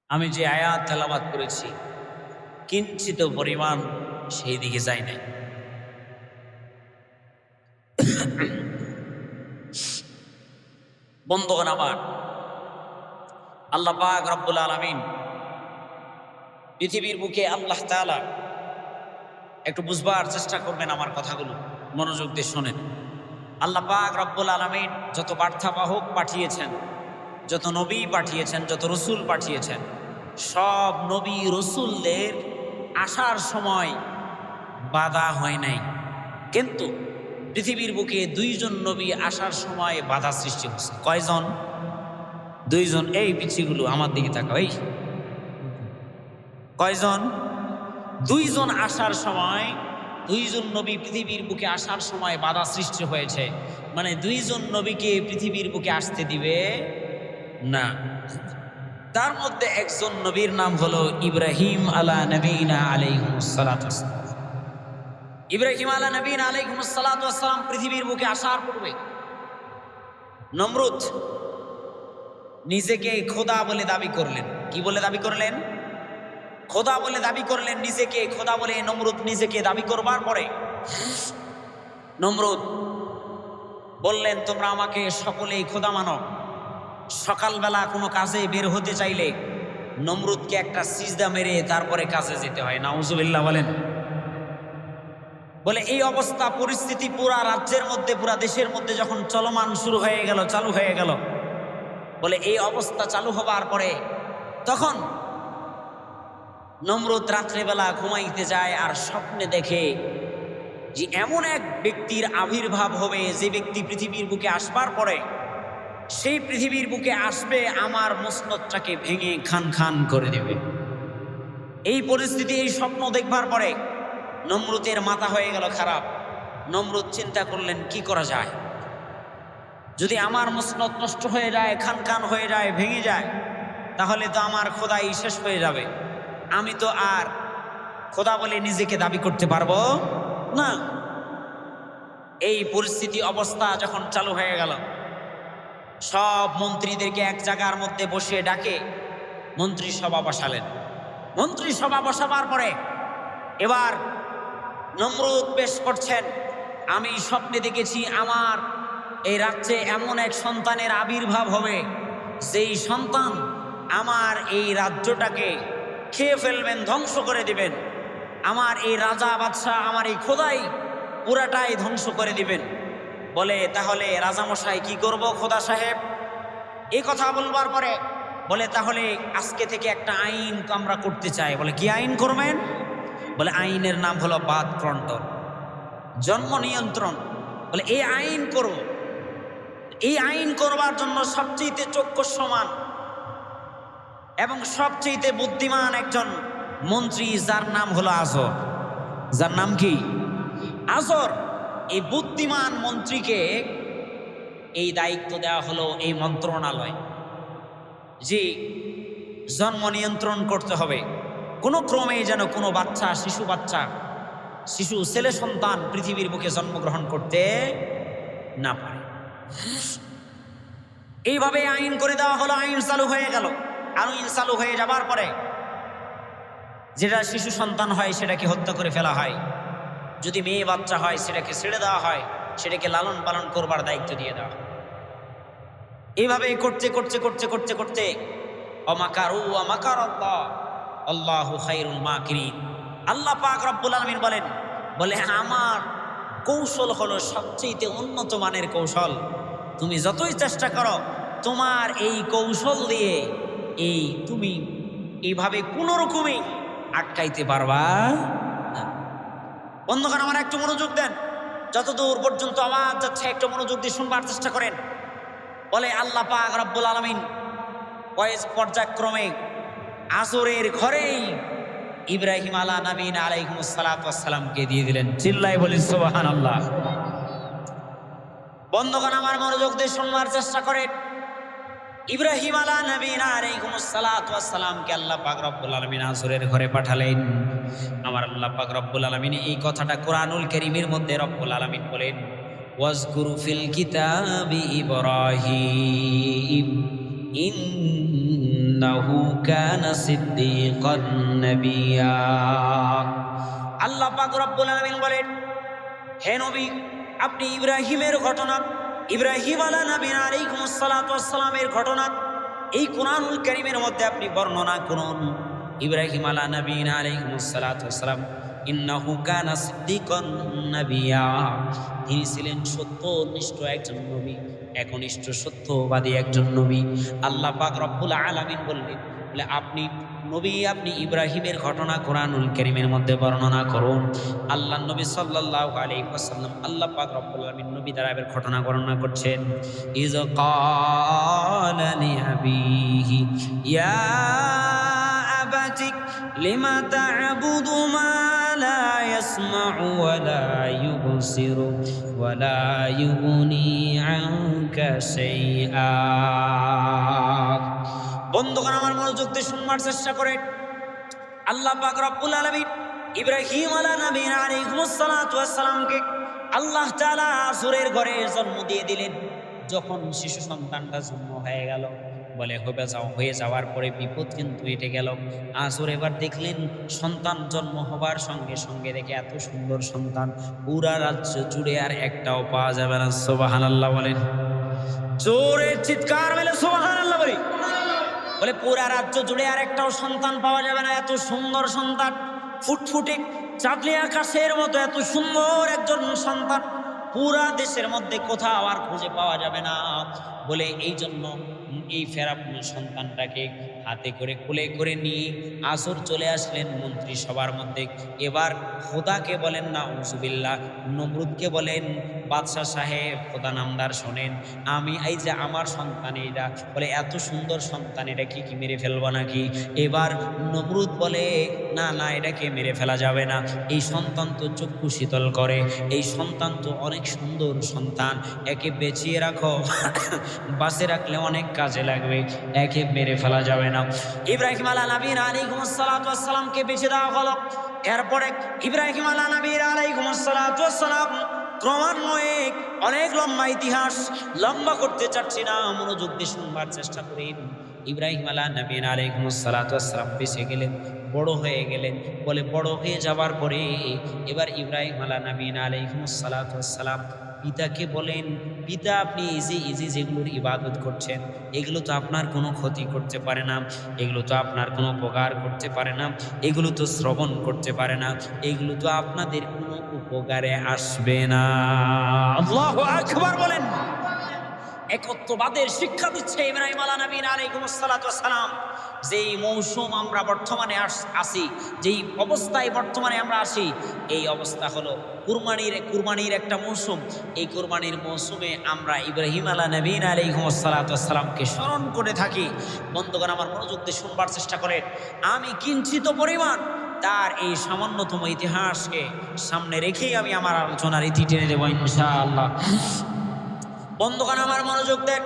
আমি যে আয়াত তেলাওয়াত করেছি কিঞ্চিত পরিমাণ সেই দিকে যায় নাই। বন্ধুগণ আমার, আল্লাহ পাক রব্বুল আলামিন পৃথিবীর বুকে আল্লাহ তাআলা, একটু বুঝবার চেষ্টা করবেন আমার কথাগুলো, মনোযোগ দিয়ে শোনেন। আল্লাহ পাক রব্বুল আলামিন যত বার্তাবাহক পাঠিয়েছেন, যত নবী পাঠিয়েছেন, যত রসুল পাঠিয়েছেন, সব নবী রসুলদের আসার সময় বাধা হয় নাই, কিন্তু পৃথিবীর বুকে দুইজন নবী আসার সময় বাধা সৃষ্টি হচ্ছে। কয়জন? দুইজন। এই পিছিগুলো আমার দিকে তাকাও। এই কয়জন? দুইজন আসার সময়, দুইজন নবী পৃথিবীর বুকে আসার সময় বাধা সৃষ্টি হয়েছে, মানে দুইজন নবীকে পৃথিবীর বুকে আসতে দিবে না। তার মধ্যে একজন নবীর নাম হলো ইব্রাহিম আলা নবীনা আলাইহিস সালাতু ওয়াস সালাম। ইব্রাহিম আলা নবীনা আলাইহিস সালাতু ওয়াস সালাম পৃথিবীর বুকে আসার পূর্বে নমরুদ নিজেকে খোদা বলে দাবি করলেন। কি বলে দাবি করলেন? খোদা বলে দাবি করলেন নিজেকে খোদা বলে। নমরুদ নিজেকে দাবি করবার পরে নমরুদ বললেন, তোমরা আমাকে সকলেই খোদা মানো। সকালবেলা কোনো কাজে বের হতে চাইলে নমরুদকে একটা সিজদা মেরে তারপরে কাজে যেতে হয়। নাউজুবিল্লাহ বলেন। বলে এই অবস্থা পরিস্থিতি পুরা রাজ্যের মধ্যে, পুরা দেশের মধ্যে যখন চলমান শুরু হয়ে গেল, চালু হয়ে গেল, বলে এই অবস্থা চালু হবার পরে তখন নমরুদ রাত্রেবেলা ঘুমাইতে যায় আর স্বপ্নে দেখে যে এমন এক ব্যক্তির আবির্ভাব হবে, যে ব্যক্তি পৃথিবীর বুকে আসবার পরে সেই পৃথিবীর বুকে আসবে আমার মসনদটাকে ভেঙে খান খান করে দেবে। এই পরিস্থিতি, এই স্বপ্ন দেখবার পরে নমরুদের মাথা হয়ে গেল খারাপ। নমরুদ চিন্তা করলেন কি করা যায়, যদি আমার মসনদ নষ্ট হয়ে যায়, খান খান হয়ে যায়, ভেঙে যায়, তাহলে তো আমার খোদাই শেষ হয়ে যাবে। আমি তো আর খোদা বলে নিজেকে দাবি করতে পারবো না। এই পরিস্থিতি অবস্থা যখন চালু হয়ে গেল, সব মন্ত্রীদেরকে এক জায়গার মধ্যে বসিয়ে ডাকে মন্ত্রিসভা বসালেন। মন্ত্রিসভা বসাবার পরে এবার নমরুদ পেশ করছেন, আমি স্বপ্নে দেখেছি আমার এই রাজ্যে এমন এক সন্তানের আবির্ভাব হবে, যেই সন্তান আমার এই রাজ্যটাকে খেয়ে ফেলবেন, ধ্বংস করে দিবেন। আমার এই রাজা বাদশাহ, আমার এই খোদাই পুরাটাই ধ্বংস করে দিবেন। বলে তাহলে রাজামশাই কি করব খোদা সাহেব? এই কথা বলবার পরে বলে তাহলে আজকে থেকে একটা আইন আমরা করতে চাই। বলে কি আইন করবেন? বলে আইনের নাম হলো বাদ ক্রন্টন, জন্ম নিয়ন্ত্রণ। বলে এই আইন করব। এই আইন করবার জন্য সবচেয়ে যোগ্য সমান এবং সবচেয়ে বুদ্ধিমান একজন মন্ত্রী, যার নাম হলো আজর। যার নাম কি? আজর। এই বুদ্ধিমান মন্ত্রীকে এই দায়িত্ব দেওয়া হলো এই মন্ত্রণালয়, যে জন্ম নিয়ন্ত্রণ করতে হবে। কোনো ক্রমে যেন কোনো বাচ্চা, শিশু ছেলে সন্তান পৃথিবীর বুকে জন্মগ্রহণ করতে না পারে। এইভাবে আইন করে দেওয়া হলো। আইন চালু হয়ে গেল। আইন চালু হয়ে যাবার পরে যেটা শিশু সন্তান হয় সেটাকে হত্যা করে ফেলা হয়, যদি মেয়ে বাচ্চা হয় সেটাকে ছেড়ে দেওয়া হয়, সেটাকে লালন পালন করবার দায়িত্ব দিয়ে দেওয়া হয়। এইভাবে করতে করতে করতে করতে করতে অমাকারু অমাকার আল্লাহু খায়রুল মাকিরিন। আল্লাহ পাক রব্বুল আলামিন বলে আমার কৌশল হলো সবচেয়ে উন্নত মানের কৌশল। তুমি যতই চেষ্টা করো, তোমার এই কৌশল দিয়ে তুমি এইভাবে কোনো রকমই আটকাইতে পারবা না। বন্ধুগণ আমার একটু মনোযোগ দেন, যতদূর পর্যন্ত আওয়াজ যাচ্ছে একটু মনোযোগ দিয়ে শুনবার চেষ্টা করেন। বলে আল্লাহ পাক রব্বুল আলামিন পর্যায়ক্রমে আজরের ঘরেই ইব্রাহিম আলা নবীনা আলাইহিস সালাতু ওয়াস সালামকে দিয়ে দিলেন। চিল্লায় বলি সুবহানাল্লাহ। বন্ধুগণ আমার মনোযোগ দিয়ে শুনবার চেষ্টা করেন। ইব্রাহিম আলা নবীনা আলাইহিস সালাতু ওয়াস সালামকে আল্লাহ পাক রব্বুল আলামিন আজরের ঘরে পাঠালেন। আমার আল্লাহ পাক রব্বুল আলামিন এই কথাটা কোরআনুল কারীমের মধ্যে রব্বুল আলামিন বলেন, ওয়াজকুরু ফিল কিতাবি ইব্রাহিম ইন্নাহু কানা সিদ্দীকান নাবিয়্যা। আল্লাহ পাক রব্বুল আলামিন বলেন, হে নবী, আপনি ইব্রাহিমের ঘটনা, ইব্রাহিম আলাইহিস সালাতু ওয়াস সালামের ঘটনা এই কুরআনুল কারীমের মধ্যে আপনি বর্ণনা করুন। ইব্রাহিম আলাইহিস সালাতু ওয়াস সালাম ইন্নাহু কানা সিদ্দীকান নাবিয়্যা, তিনি ছিলেন সত্যনিষ্ঠ একজন নবী, একনিষ্ঠ সত্যবাদী একজন নবী। আল্লাহ পাক রব্বুল আলামিন বললেন, বলে আপনি নবী, আপনি ইব্রাহিমের ঘটনা কোরআনুল কারীমের মধ্যে বর্ণনা করুন। আল্লাহ নবী সাল্লাল্লাহু আলাইহি ওয়াসাল্লাম, আল্লাহ পাক রব্বুল আলামিন নবী দ্বারা এর ঘটনা বর্ণনা করছেন। ইয ক্বালা লিআবিহি ইয়া আবাতি লিমা তা'বুদু মা লা ইয়াসমা'ু ওয়া লা ইউবসিরু ওয়া লা ইউগনি আনকা শাইআ। বন্ধুগণ, আমার মনোযোগ দিয়ে শুনবার চেষ্টা করেন। আল্লাহ পাক রব্বুল আলামিন ইব্রাহিম আলাইহিস সালাতু ওয়াস সালামকে আল্লাহ তাআলা আসরের ঘরে জন্ম দিয়ে দিলেন। যখন শিশু সন্তানটা জন্ম হয়ে গেল, বলে হয়ে যাওয়ার পরে বিপদ কিন্তু এটে গেল। আসর এবার দেখলেন সন্তান জন্ম হবার সঙ্গে সঙ্গে দেখে এত সুন্দর সন্তান, পুরা রাজ্য জুড়ে আর একটাও পাওয়া যাবে না। সুবহানাল্লাহ বলেন, জোরে চিৎকার মেলে সুবহানাল্লাহ বলি। বলে পুরা রাজ্য জুড়ে আর একটাও সন্তান পাওয়া যাবে না, এত সুন্দর সন্তান, ফুটফুটে চাঁদনি আকাশের মতো এত সুন্দর একজন সন্তান পুরা দেশের মধ্যে কোথাও আর খুঁজে পাওয়া যাবে না। বলে এই জন্য এই ফেরাউন সন্তানটাকে হাতে করে কোলে করে নিয়ে আসর চলে আসলেন মন্ত্রী সবার মধ্যে। এবার খোদাকে বলেন না উজুবিল্লাহ, নমরুদকে বলেন, বাদশাহ সাহেব খোদা নামদার শোনেন, আমি এই যে আমার সন্তান এটা, বলে এত সুন্দর সন্তান, এটা কি মেরে ফেলবো নাকি? এবার নমরুদ বলে, না না, এটাকে মেরে ফেলা যাবে না, এই সন্তান তো চক্ষু শীতল করে, এই সন্তান তো অনেক সুন্দর সন্তান, একে বেঁচিয়ে রাখো, বাসে রাখলে অনেক কাজে লাগবে, একে মেরে ফেলা যাবে না। ইব্রাহিম আলাইহিস সালাতু ওয়াস সালামকে বেঁচে দেওয়া হলো। এরপরে ইব্রাহিম আলাইহিস সালাতু ওয়াস সালাম ক্রমান্বয়ে অনেক লম্বা ইতিহাস, লম্বা করতে চাচ্ছি না, মনোযোগ দিয়ে শুনবার চেষ্টা করেন। ইব্রাহিম আলাইহিস সালাতু ওয়াস সালাম বেঁচে গেলেন, বড় হয়ে গেলেন। বলে বড় হয়ে যাবার পরে এবার ইব্রাহিম আলাইহিস সালাতু ওয়াস সালাম পিতাকে বলেন, পিতা আপনি এই যে যেগুলোর ইবাদত করছেন, এগুলো তো আপনার কোনো ক্ষতি করতে পারে না, এগুলো তো আপনার কোনো উপকার করতে পারে না, এগুলো তো শ্রবণ করতে পারে না, এগুলো তো আপনাদের কোনো উপকারে আসবে না। আল্লাহু আকবার বলেন। একত্ববাদের শিক্ষা দিচ্ছে ইব্রাহিম আলাইহিস সালাতু ওয়াস সালাম। যেই মৌসুম আমরা বর্তমানে আসি, যেই অবস্থায় বর্তমানে আমরা আসি, এই অবস্থা হলো কুরবানির একটা মৌসুম। এই কুরবানির মৌসুমে আমরা ইব্রাহিম আলাইহিস সালাতু ওয়াস সালামকে স্মরণ করে থাকি। বন্ধুগণ, আমার মনোযোগ দিয়ে শুনবার চেষ্টা করেন। আমি কিঞ্চিত পরিমাণ তার এই সামান্যতম ইতিহাসকে সামনে রেখেই আমি আমার আলোচনার ইতি টেনে দেবো ইনশাআল্লাহ। বন্ধুগণ, আমার মনোযোগ দেন।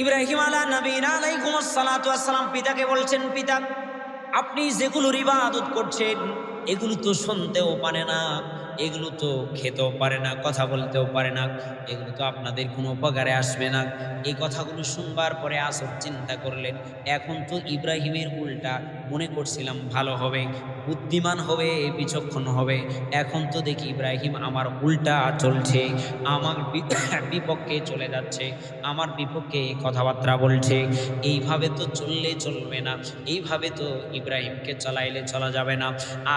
ইব্রাহিম আলাইহিস সালাতু ওয়াস সালাম পিতাকে বলছেন, পিতা আপনি যেগুলোর ইবাদত করছেন এগুলো তো শুনতেও পারে না, এগুলো তো খেতেও পারে না, কথা বলতেও পারে না, এগুলো তো আপনাদের কোনো উপকারে আসবে না। এই কথাগুলো শুনবার পরে আসর চিন্তা করলেন, এখন তো ইব্রাহিমের উল্টা মনে করছিলাম ভালো হবে, বুদ্ধিমান হবে, বিচক্ষণ হবে, এখন তো দেখি ইব্রাহিম আমার উল্টা চলছে, আমার বিপক্ষে চলে যাচ্ছে, আমার বিপক্ষে কথাবার্তা বলছে। এইভাবে তো চললে চলবে না, এইভাবে তো ইব্রাহিমকে চালাইলে চলা যাবে না।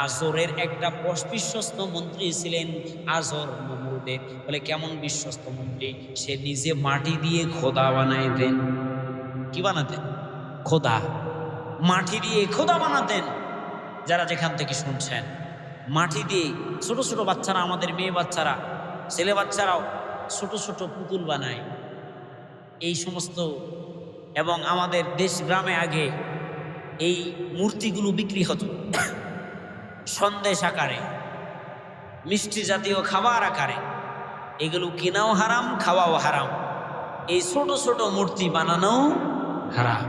আসরের একটা বিশ্বস্ত মন্ত্রী ছিলেন আসর নমরুদের। বলে কেমন বিশ্বস্ত মন্ত্রী? সে নিজে মাটি দিয়ে খোদা বানাইতেন। কি বানাতেন? খোদা। মাটি দিয়ে খোদা বানাতেন। যারা যেখান থেকে শুনছেন, মাটি দিয়ে ছোট ছোট বাচ্চারা, আমাদের মেয়ে বাচ্চারা, ছেলে বাচ্চারাও ছোট ছোট পুতুল বানায় এই সমস্ত। এবং আমাদের দেশ গ্রামে আগে এই মূর্তিগুলো বিক্রি হতো সন্দেশ আকারে, মিষ্টি জাতীয় খাবার আকারে। এগুলো কেনাও হারাম, খাওয়াও হারাম। এই ছোট ছোট মূর্তি বানানো হারাম।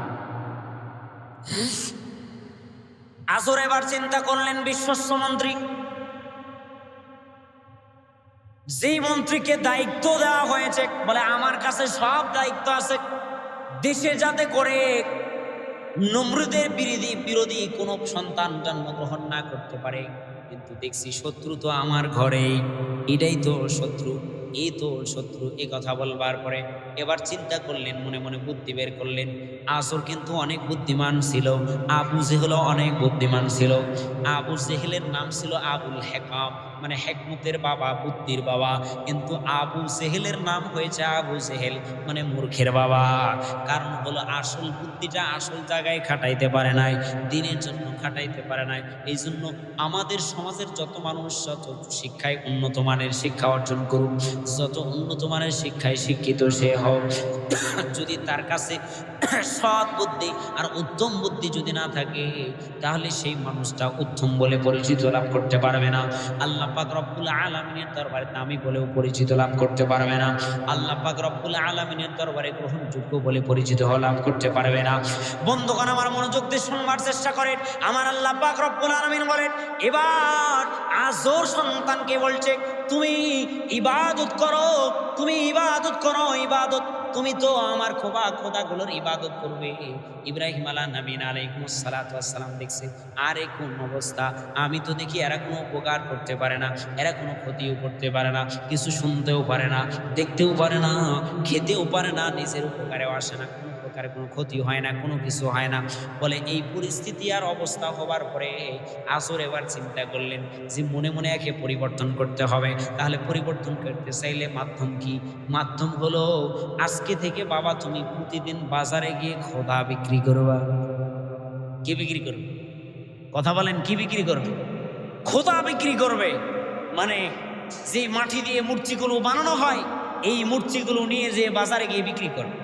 আসর এবার চিন্তা করলেন, বিশ্বস্ত মন্ত্রী, যেই মন্ত্রীকে দায়িত্ব দেওয়া হয়েছে, বলে আমার কাছে সব দায়িত্ব আছে, দেশে যাতে করে নমরুদের বিরোধী কোনো সন্তান জন্মগ্রহণ না করতে পারে, কিন্তু দেখছি শত্রু তো আমার ঘরেই, এটাই তো শত্রু, এই তো শত্রু। এই কথা বলবার পরে এবার চিন্তা করলেন, মনে মনে বুদ্ধি বের করলেন। আসর কিন্তু অনেক বুদ্ধিমান ছিল, আবু জেহেলও অনেক বুদ্ধিমান ছিল। আবু জেহেলের নাম ছিল আবুল হেকাম, মানে হেকমতের বাবা, বুদ্ধির বাবা। কিন্তু আবু জেহেলের নাম হয়েছে আবু জেহেল, মানে মূর্খের বাবা। কারণ হলো আসল বুদ্ধিটা আসল জায়গায় খাটাইতে পারে নাই, দিনের জন্য খাটাইতে পারে নাই। এই জন্য আমাদের সমাজের যত মানুষ যত শিক্ষায় উন্নত মানের শিক্ষা অর্জন করুক, যত উন্নত মানের শিক্ষায় শিক্ষিত সে হোক, যদি তার কাছে সৎ বুদ্ধি আর উত্তম বুদ্ধি যদি না থাকে, তাহলে সেই মানুষটা উত্তম বলে পরিচিত লাভ করতে পারবে না। আল্লাহ পাক রব্বুল আলামিনের দরবারে দামি বলেও পরিচিত লাভ করতে পারবে না। আল্লাহ পাক রব্বুল আলামিনের দরবারে গ্রহণযোগ্য বলে পরিচিত লাভ করতে পারবে না। বন্ধুগণ, আমার মনোযোগ দিয়ে শুনবার চেষ্টা করেন। আমার আল্লাহ পাক রব্বুল আলামিন বলেন, এবার আজর সন্তানকে বলছে, তুমি ইবাদত করো, তুমি ইবাদত করো, ইবাদত। তুমি তো আমার খোদাগুলোর ইবাদত করবে। ইব্রাহিম আলাইহিস সালাম দেখছে, আরে কোন অবস্থা, আমি তো দেখি এরা কোনো উপকার করতে পারে না, এরা কোনো ক্ষতিও করতে পারে না, কিছু শুনতেও পারে না, দেখতেও পারে না, খেতেও পারে না, নিজের উপকারেও আসে না, কোনো প্রকারে কোনো ক্ষতি হয় না, কোনো কিছু হয় না। বলে এই পরিস্থিতি আর অবস্থা হবার পরে আসর এবার চিন্তা করলেন যে মনে মনে একে পরিবর্তন করতে হবে। তাহলে পরিবর্তন করতে চাইলে মাধ্যম কি? মাধ্যম হলো, আজকে থেকে বাবা তুমি প্রতিদিন বাজারে গিয়ে খোদা বিক্রি করবা। কি বিক্রি করবে? কথা বলেন, কি বিক্রি করবে? খোদা বিক্রি করবে। মানে যে মাটি দিয়ে মূর্তিগুলো বানানো হয়, এই মূর্তিগুলো নিয়ে যে বাজারে গিয়ে বিক্রি করবে।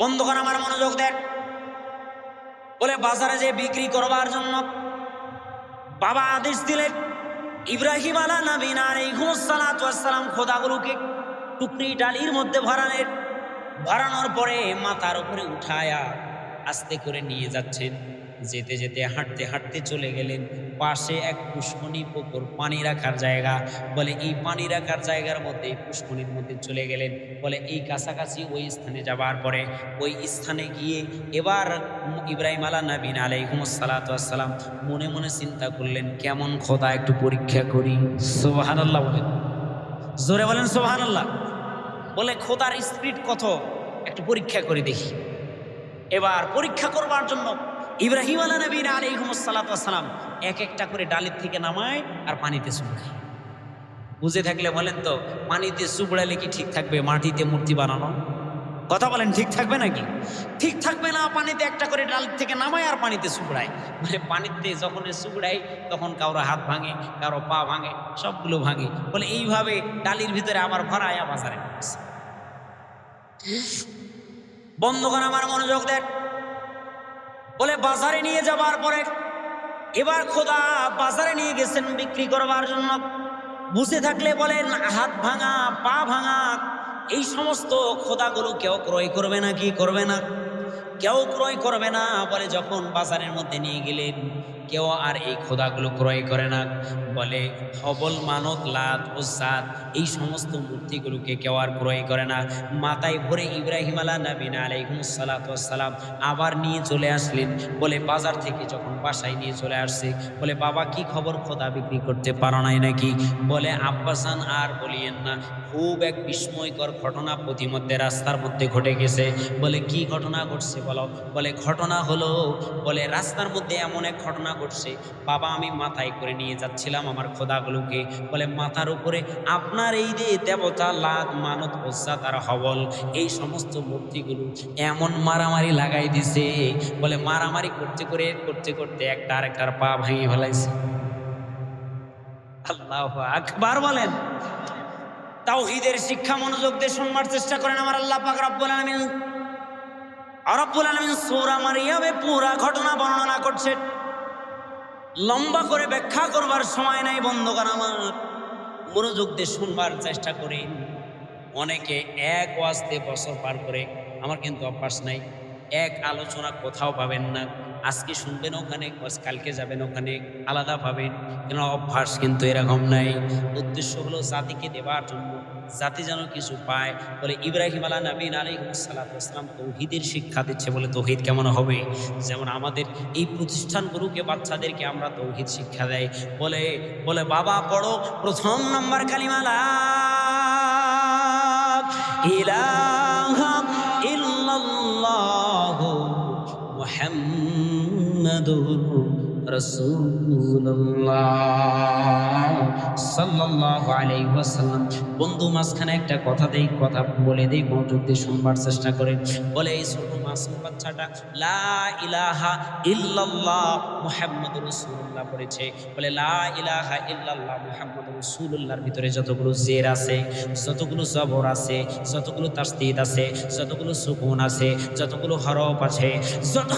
বন্ধুগণ, আমার মনোযোগ দেন। বলে বাজারে যে বিক্রি করবার জন্য বাবা আদেশ দিলেন, ইব্রাহিম আলাইহিস সালাম খোদাগুলোকে টুকরি ডালির মধ্যে ভরানোর পরে মাথার উপরে উঠায়া আস্তে করে নিয়ে যাচ্ছেন। যেতে যেতে হাঁটতে হাঁটতে চলে গেলেন পাশে এক পুষ্করণী পুকুর, পানি রাখার জায়গা। বলে এই পানি রাখার জায়গার মধ্যে, পুষ্করণীর মধ্যে চলে গেলেন। বলে এই কাছাকাছি ওই স্থানে যাবার পরে ওই স্থানে গিয়ে এবার ইব্রাহিম আলাইহিস সালাম মনে মনে চিন্তা করলেন, কেমন খোদা একটু পরীক্ষা করি। সুবহানাল্লাহ বলেন, জোরে বলেন সুবহানাল্লাহ। বলে খোদার স্পিড কত, একটু পরীক্ষা করে দেখি। এবার পরীক্ষা করবার জন্য ইব্রাহিম আলাইহিস সালাম এক একটা করে ডালের থেকে নামায় আর পানিতে চুবড়ায়। বুঝে থাকলে বলেন তো, পানিতে চুবড়ালে কি ঠিক থাকবে মাটিতে মূর্তি বানানো? কথা বলেন, ঠিক থাকবে নাকি? ঠিক থাকবে না। পানিতে একটা করে ডাল থেকে নামায় আর পানিতে চুবড়ায়। মানে পানিতে যখন চুবড়ায় তখন কারো হাত ভাঙে, কারো পা ভাঙে, সবগুলো ভাঙে। বলে এইভাবে ডালির ভিতরে আবার ভরায়া বাজারে। বন্ধুগণ, আমার মনোযোগ দেন। বলে বাজারে নিয়ে যাবার পরে এবার খোদা বাজারে নিয়ে গেছেন বিক্রি করবার জন্য। বুঝে থাকলে বলেন, হাত ভাঙা, পা ভাঙা এই সমস্ত খোদাগুলো কেউ ক্রয় করবে না? কি করবে না? কেউ ক্রয় করবে না। বলে যখন বাজারের মধ্যে নিয়ে গেলেন, কেউ আর এই খোদাগুলো ক্রয় করে না। বলে হবল, মানত, লাত, উজ্জাত এই সমস্ত মূর্তিগুলোকে কেউ আর ক্রয় করে না। মাথায় ভরে ইব্রাহিম আলাইহিস সালাম আবার নিয়ে চলে আসলেন। বলে বাজার থেকে যখন বাসায় নিয়ে চলে আসছে, বলে বাবা কি খবর, খোদা বিক্রি করতে পারো নাই নাকি? বলে আব্বাসান আর বলিয়েন না, খুব এক বিস্ময়কর ঘটনা প্রতিমধ্যে রাস্তার মধ্যে ঘটে গেছে। বলে কি ঘটনা ঘটছে বলো? বলে ঘটনা হলো, বলে রাস্তার মধ্যে এমন এক ঘটনা ঘটছে বাবা, আমি মাথায় করে নিয়ে যাচ্ছিলাম আমার খোদাগুলোকে। বলে মাথার উপরে আপনার এই যে দেবতা, লাত, মানত, উজ্জাত আর হবল এই সমস্ত মূর্তিগুলো এমন মারামারি লাগাই দিছে। বলে মারামারি করতে করতে একটা আরেকটার পা ভাঙিয়ে ফেলাইছে। আল্লাহু আকবার বলেন। তাওহীদের শিক্ষা মনোযোগ দিয়ে শুনবার চেষ্টা করেন। আমার আল্লাহ পাক রব্বুল আলামিন সূরা মারিয়ামে পুরা ঘটনা বর্ণনা করছেন। লম্বা করে ব্যাখ্যা করবার সময় নাই। বন্ধুগণ, আমার মনোযোগ দিয়ে শুনবার চেষ্টা করেন। অনেকে এক ওয়াজতে বছর পার করে, আমার কিন্তু অভ্যাস নাই, এক আলোচনা কোথাও পাবেন না। আজকে শুনবেন ওখানে, কালকে যাবেন ওখানে, আলাদা পাবেন। কেন অভ্যাস কিন্তু এরকম নাই। উদ্দেশ্য হলো জাতিকে দেওয়ার জন্য, জাতি যেন কিছু পায়। বলে ইব্রাহিম আলাইহিস সালাম তৌহিদের শিক্ষা দিচ্ছে। বলে তৌহিদ কেমন হবে? যেমন আমাদের এই প্রতিষ্ঠানগুলোকে বাচ্চাদেরকে আমরা তৌহিদ শিক্ষা দেয়। বলে বলে বাবা পড়ো প্রথম নম্বর কালিমা লা ইলাহা ইল্লাল্লাহু মুহাম্মাদুর রাসূলুল্লাহ সাল্লাল্লাহু আলাইহি ওয়াসাল্লাম। বন্ধু মাঝখানে একটা কথা দেই, কথা বলে দেই, মনোযোগ দিয়ে শুনবার চেষ্টা করে। বলে এই ছোট মাসুম বাচ্চাটা লা ইলাহা ইল্লাল্লাহ মুহাম্মাদুর রাসূলুল্লাহ পড়েছে। বলে লা ইলাহা ইল্লাল্লাহ মুহাম্মাদুর রাসূলুল্লাহর ভিতরে যতগুলো জের আছে, যতগুলো জবর আছে, যতগুলো তাসদীদ আছে, যতগুলো সুকুন আছে, যতগুলো হরফ আছে, যত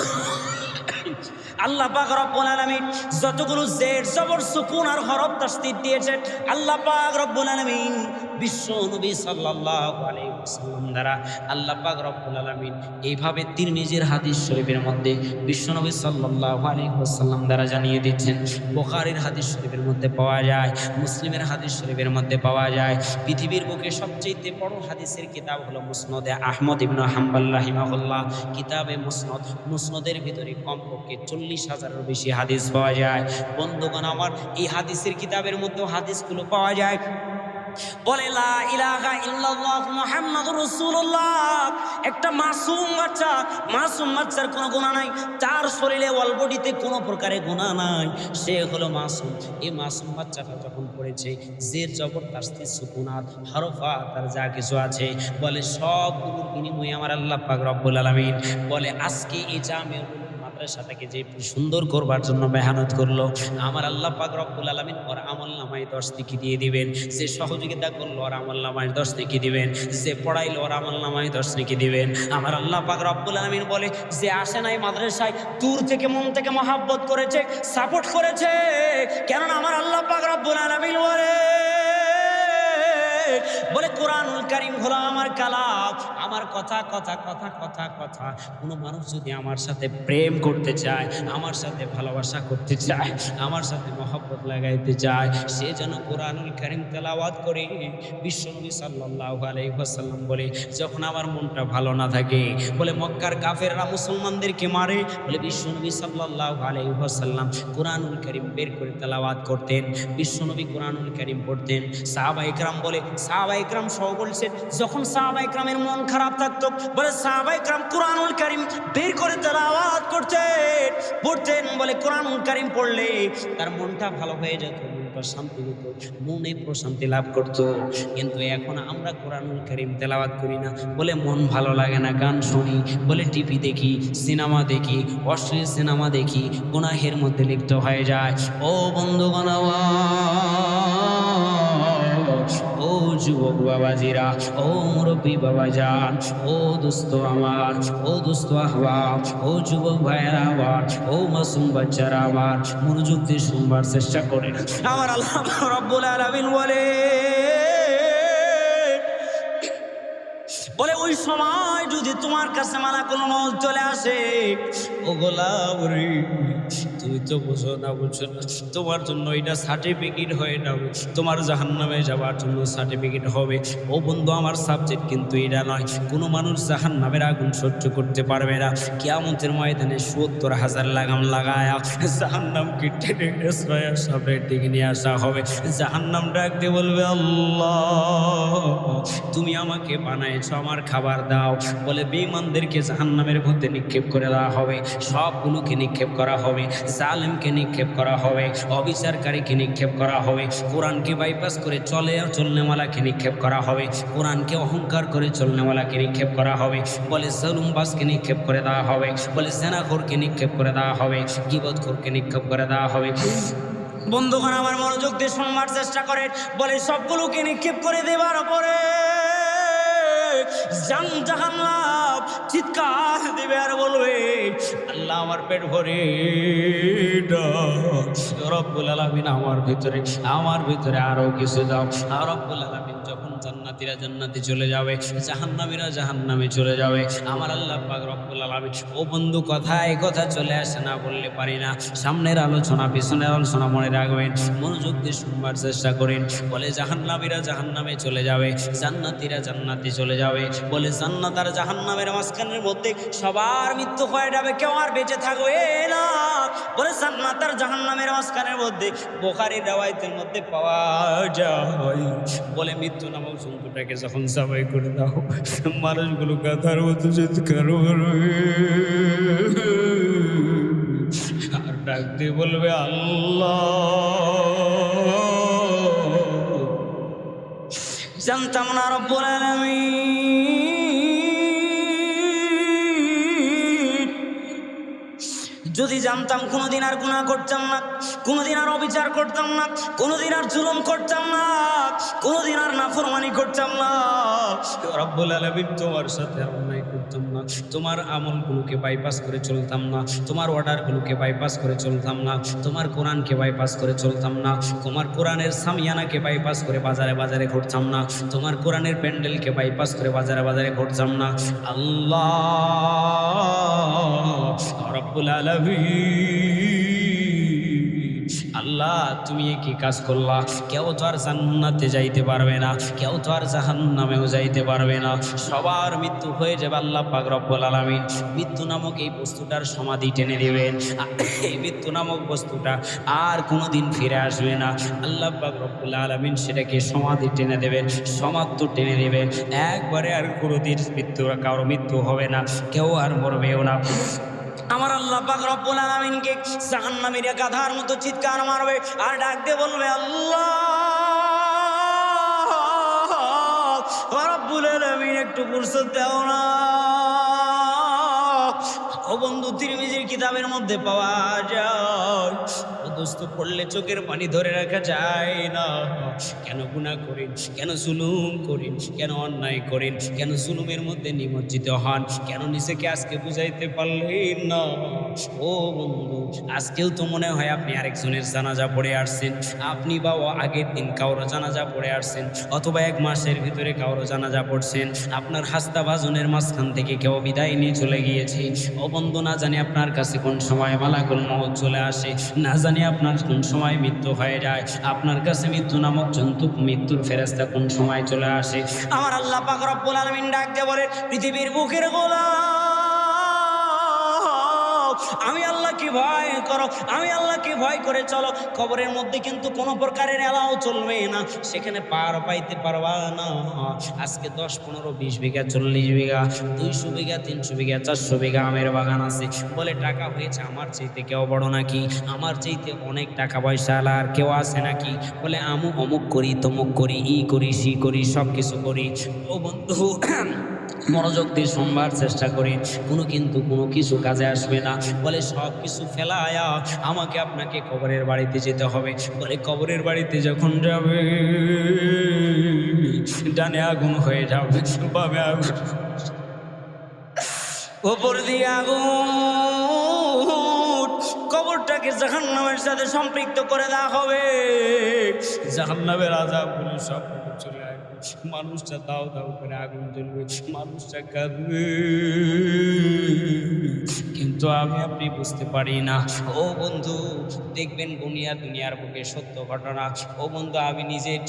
আল্লাহ পাক রব্বুল আলামিন যতগুলো জের জবর সুকুন আর হরফ তাসদীদ দিয়েছেন, আল্লাহ পাক রব্বুল আলামিন বিশ্ব নবী সাল্লাল্লাহু আলাইহি ওয়াসাল্লাম দ্বারা আল্লাহ পাক রব্বুল আলামিন এইভাবে তিরমিজির হাদিস শরীফের মধ্যে বিশ্ব নবী সাল্লাল্লাহু আলাইহি ওয়াসাল্লাম দ্বারা জানিয়ে দিচ্ছেন। বুখারীর হাদিস শরীফের মধ্যে পাওয়া যায়, মুসলিমের হাদিস শরীফের মধ্যে পাওয়া যায়। পৃথিবীর বুকে সবচেয়ে বড় হাদিসের কিতাব হলো মুসনাদে আহমদ ইবনে হাম্বল রাহিমাহুল্লাহ। কিতাবে মুসনাদ, মুসনাদের ভিতরে কমপক্ষে 40,000-এর বেশি হাদিস পাওয়া যায়। বন্ধুগণ আমার, এই হাদিসের কিতাবের মধ্যে হাদিসগুলো পাওয়া যায়। বলে লা ইলাহা ইল্লাল্লাহ মুহাম্মাদুর রাসূলুল্লাহ। একটা মাসুম বাচ্চা, মাসুম বাচ্চার কোনো গুনাহ নাই, তার শরীরে অলবডিতে কোনো প্রকারে গুনাহ নাই, সে হলো মাসুম। এই মাসুম বাচ্চাটা যখন পড়েছে জের জবর তাসদীদ সুকুনাত হরফাত আর যা কিছু আছে, বলে সবগুলোর বিনিময়ে আমার আল্লাহ পাক রব্বুল আলামিন বলে আজকে এই জামিউল মাদ্রাসাটাকে যে সুন্দর করবার জন্য মেহনত করলো, আমার আল্লাহ পাক রব্বুল আলামিন ওর আমলনামায় 10 নেকি দিয়ে দিবেন। যে সহযোগিতা করলো ওর আমলনামায় 10 নেকি দিবেন, যে পড়াইলো ওর আমলনামায় 10 নেকি দিবেন। আমার আল্লাহ পাক রব্বুল আলামিন বলে যে আসে নাই মাদ্রাসায়, দূর থেকে মন থেকে মহাব্বত করেছে, সাপোর্ট করেছে, কেননা আমার আল্লাহ পাক রব্বুল আলামিন বলে কোরআনুল কারীম হলো আমার কালাম, আমার কথা কথা কথা কথা কথা। কোনো মানুষ যদি আমার সাথে প্রেম করতে চায়, আমার সাথে ভালোবাসা করতে চায়, আমার সাথে মহব্বত লাগাইতে চায়, সে যেন কোরআনুল কারীম তেলাওয়াত করে। বিশ্বনবী সাল্লাল্লাহু আলাইহি ওয়াসাল্লাম বলে যখন আমার মনটা ভালো না থাকে, বলে মক্কার কাফেররা মুসলমানদেরকে মারে, বলে বিশ্বনবী সাল্লাল্লাহু আলাইহি ওয়াসাল্লাম কোরআনুল কারীম বের করে তেলাওয়াত করতেন। বিশ্বনবী কোরআনুল কারীম পড়তেন। সাহাবায়ে কেরাম বলে, সাহাবায়ে কেরাম সহ বলছেন, যখন সাহাবায়ে কেরামের মন খারাপ থাকতো, বলে সাহাবায়ে কেরাম কোরআনুল কারীম বের করে তেলাওয়াত করতেন, পড়তেন। বলে কোরআনুল কারীম পড়লে তার মনটা ভালো হয়ে যেত, মনটা শান্তি পেত, মনে প্রশান্তি লাভ করত। কিন্তু এখন আমরা কোরআনুল কারীম তেলাওয়াত করি না, বলে মন ভালো লাগে না, গান শুনি, বলে টিভি দেখি, সিনেমা দেখি, অশ্লীল সিনেমা দেখি, গুনাহের মধ্যে লিপ্ত হয়ে যায়। ও বন্ধুগণ, ও যুবক বাবাজিরা, ও মুরব্বী বাবাজান, ও দোস্ত আমার, ও দোস্ত আহবাব, ও যুবক ভাইয়েরা আমার, ও মাসুম বাচ্চারা আমার, মনোযোগ দিয়ে শুনবার চেষ্টা করে। আমার আল্লাহ রাব্বুল আলামিন বলে ওই সময় যদি তোমার কাছে মালাকুল মউত চলে আসে, ও গোলাম রে, তুমি তো বুঝো না, বুঝছো না, তোমার জন্য এটা সার্টিফিকেট হয়ে যাবে, তোমার জাহান্নামে যাওয়ার জন্য সার্টিফিকেট হবে। ও বন্ধু, আমার সাবজেক্ট কিন্তু এটা নয়। কোনো মানুষ জাহান্নামের আগুন সহ্য করতে পারবে না। কিয়ামতের ময়দানে ৭০,০০০ লাগাম লাগায়া জাহান্নামকে টেনে ইসরায়ের সামনের দিকে নিয়ে আসা হবে। জাহান্নাম ডাক দিয়ে বলবে, আল্লাহ তুমি আমাকে বানাইছো, আমার খাবার দাও। বলে বেঈমানদেরকে জাহান্নামের মধ্যে নিক্ষেপ করে দেওয়া হবে, সবগুলোকে নিক্ষেপ করা হবে, জালেমকে নিক্ষেপ করা হবে, অবিচারকারীকে নিক্ষেপ করা হবে, কোরআনকে বাইপাস করে চলনেওয়ালাকে নিক্ষেপ করা হবে, কোরআনকে অহংকার করে চলনেওয়ালাকে নিক্ষেপ করা হবে। বলে জুলুমবাজকে নিক্ষেপ করে দেওয়া হবে, বলে জেনাখোরকে নিক্ষেপ করে দেওয়া হবে, গীবতখোরকে নিক্ষেপ করে দেওয়া হবে। বন্ধুগণ আমার, মনোযোগ দিয়ে শুনবার চেষ্টা করেন। বলে সবগুলোকে নিক্ষেপ করে দেওয়ার পরে জাহান্নাম চিৎকার দিবে আর বলবে, আল্লাহ আমার পেট ভরে রব্বুল আলামিন আমার ভিতরে আরো কিছু দাও। আর রব্বুল আলামিন যখন জান্নাতীরা জান্নাতে চলে যাবে, জাহান্নামীরা জাহান্নামে চলে যাবে। আমার আল্লাহ পাক রব্বুল আলামিন। ও বন্ধু, কথায় কথা চলে আসে না বললে পারি না। সামনের আলোচনা পিছনের আলোচনা মনে রাখবেন, মনোযোগ দিয়ে শুনবার চেষ্টা করেন। বলে জাহান্নামীরা জাহান্নামে চলে যাবে, জান্নাতীরা জান্নাতে চলে যাবে। বলে জান্নাত আর জাহান্নামের মাঝখানের মধ্যে সবার মৃত্যু হয়ে যাবে, কেউ আর বেঁচে থাকবে না। বলে জান্নাত আর জাহান্নামের মাঝখানের মধ্যে বুখারীর রওয়ায়াতের মধ্যে পাওয়া যায়, বলে মৃত্যু নামক জন্তুটাকে যখন জবাই করে দাও, মানুষগুলো গাধার মতো চিৎকার করবে আর ডাক দিয়ে বলবে আল্লাহ। জানতাম না রব্বুল আলামিন, যদি জানতাম কোনোদিন আর গুনাহ করতাম না, কোনোদিন আর অবিচার করতাম না, কোনোদিন আর জুলুম করতাম না, কোনোদিন আর নাফরমানি করতাম না। রব্বুল আলামিন, তোমার সাথে অন্যায় করতাম না, তোমার আমলগুলোকে বাইপাস করে চলতাম না, তোমার অর্ডারগুলোকে বাইপাস করে চলতাম না, তোমার কোরআনকে বাইপাস করে চলতাম না, তোমার কোরআনের সামিয়ানাকে বাইপাস করে বাজারে বাজারে ঘুরতাম না, তোমার কোরআনের প্যান্ডেলকে বাইপাস করে বাজারে বাজারে ঘুরতাম না। আল্লাহ রব্বুল আলামিন, আল্লাহ তুমি কি কাজ করলা? কেউ তো আর জান্নাতে যাইতে পারবে না, কেউ তো আর জাহান্নামেও যাইতে পারবে না, সবার মৃত্যু হয়ে যাবে। আল্লাহ পাক রব্বুল আলামিন মৃত্যু নামক এই বস্তুটার সমাধি টেনে দিবেন। এই মৃত্যু নামক বস্তুটা আর কোনোদিন ফিরে আসবে না। আল্লাহ পাক রব্বুল আলামিন সেটাকে সমাধি টেনে দেবেন, সমাপ্ত টেনে দেবেন। একবারে আর কোনোদিন কারো মৃত্যু হবে না, কেউ আর মরবেও না। আমার আল্লাহ পাক রব্বুল আলামিনকে জাহান্নামীরা গাধার মতো চিৎকার মারবে আর ডাক দিয়ে বলবে আল্লাহ রব্বুল আলামিন, একটু ফুরসত দাও না। ও বন্ধু, তিরমিজির কিতাবের মধ্যে পাওয়া যায়, দোস্ত পড়লে চোখের পানি ধরে রাখা যায় না। কেন গুনাহ করেন, কেন জুলুম করেন, কেন অন্যায় করেন, কেন জুলুমের মধ্যে নিমজ্জিত হন, কেন নিজেকে আজকে বুঝাইতে পারলেন না? ও বন্ধু, আজকেও তো মনে হয় আপনি আরেকজনের জানাজা পড়ে আসছেন, আপনি বা আগের দিন কারো জানাজা পড়ে আসছেন, অথবা এক মাসের ভিতরে কারো জানাজা পড়ছেন। আপনার হাস্তা ভাজনের মাঝখান থেকে কেউ বিদায় নিয়ে চলে গিয়েছে। ও বন্ধু, না জানি আপনার কাছে কোন সময় মালাকুল মউত চলে আসে, না জানি আপনার কোন সময় মৃত্যু হয়ে যায়, আপনার কাছে মৃত্যু নামক জন্তু মৃত্যুর ফেরেশতা কোন সময় চলে আসে। আমার আল্লাহ পাক রব্বুল আলামিন ডাক দিয়ে বলে, পৃথিবীর বুকের গোলাম, আমি আল্লাহকে ভয় করো, আমি আল্লাহকে ভয় করে চলো। কবরের মধ্যে কিন্তু কোনো প্রকারের এলাও চলবে না, সেখানে পার পাইতে পারবা না। আজকে 10, 15, 20 বিঘা, 40 বিঘা, 200 বিঘা, 300 বিঘা, 400 বিঘা আমের বাগান আছে। বলে টাকা হয়েছে আমার চাইতে কেউ বড় নাকি? আমার চাইতে অনেক টাকা পয়সা আর কেউ আছে নাকি? বলে আমু অমুক করি, তমুক করি, ই করি, সি করি, সব কিছু করি। ও বন্ধু, মনোযোগ দিয়ে শুনবার চেষ্টা করি, কোনো কিছু কাজে আসবে না। বলে সব কিছু ফেলায়া আমাকে আপনাকে কবরের বাড়িতে যেতে হবে। বলে কবরের বাড়িতে যখন যাবে, ডানে আগুন হয়ে যাবে, বামে আগুন, ওপর দিয়ে আগুন, কবরটাকে জাহান্নামের সাথে সম্পৃক্ত করে দেওয়া হবে। জাহান্নামের আযাবগুলো সব চলে আসবে, মানুষটা দাও দাও করে আগুন জ্বলবে, মানুষটা কাঁদবে, কিন্তু আমি আপনি বুঝতে পারি না। ও বন্ধু, দেখবেন দুনিয়ার বুকে সত্য ঘটনা। ও বন্ধু, আমি নিজের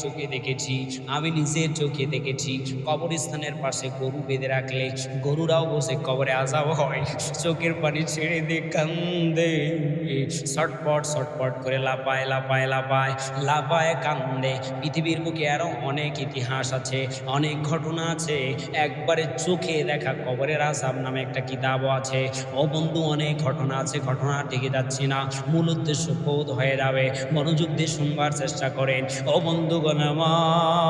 চোখে দেখেছি কবরস্থানের পাশে গরু বেঁধে রাখলে গরুরাও বসে কবরে আযাব হয়, চোখের পানি ছেড়ে দিয়ে কান্দে, ছটপট ছটপট করে লাপায় কান্দে। পৃথিবীর বুকে আরো অনেক ইতিহাস আছে, অনেক ঘটনা আছে। একবারে চোখে দেখা কবরের আযাব নামে একটা কিতাবও আছে। ও বন্ধু, অনেক ঘটনা আছে, ঘটনার দিকে যাচ্ছি না, মূল উদ্দেশ্য বোধ হয়ে যাবে। মনোযোগ দিয়ে শুনবার চেষ্টা করেন। ও বন্ধুগণ আমার,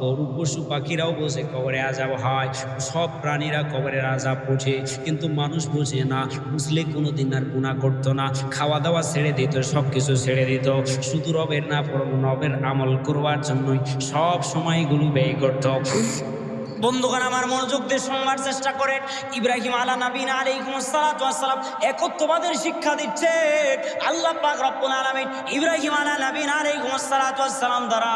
গরু পশু পাখিরাও বোঝে কবরে আযাব হয়, সব প্রাণীরা কবরের আযাব বোঝে, কিন্তু মানুষ বোঝে না। বুঝলে কোনোদিন আর গুনাহ করতো না, খাওয়া দাওয়া ছেড়ে দিত, সব কিছু ছেড়ে দিত, শুধু রবের আমল করবার জন্যই সব সময়গুলো ব্যয় করত। বন্ধুগণ আমার মনোযোগ দিয়ে শোনার চেষ্টা করেন। ইব্রাহিম নবীনা আলাইহিস সালাতু ওয়াস সালাম একত্ববাদের শিক্ষা দিচ্ছে। আল্লাহ পাক রব্বুল আলামিন ইব্রাহিম নবীনা আলাইহিস সালাতু ওয়াস সালাম দ্বারা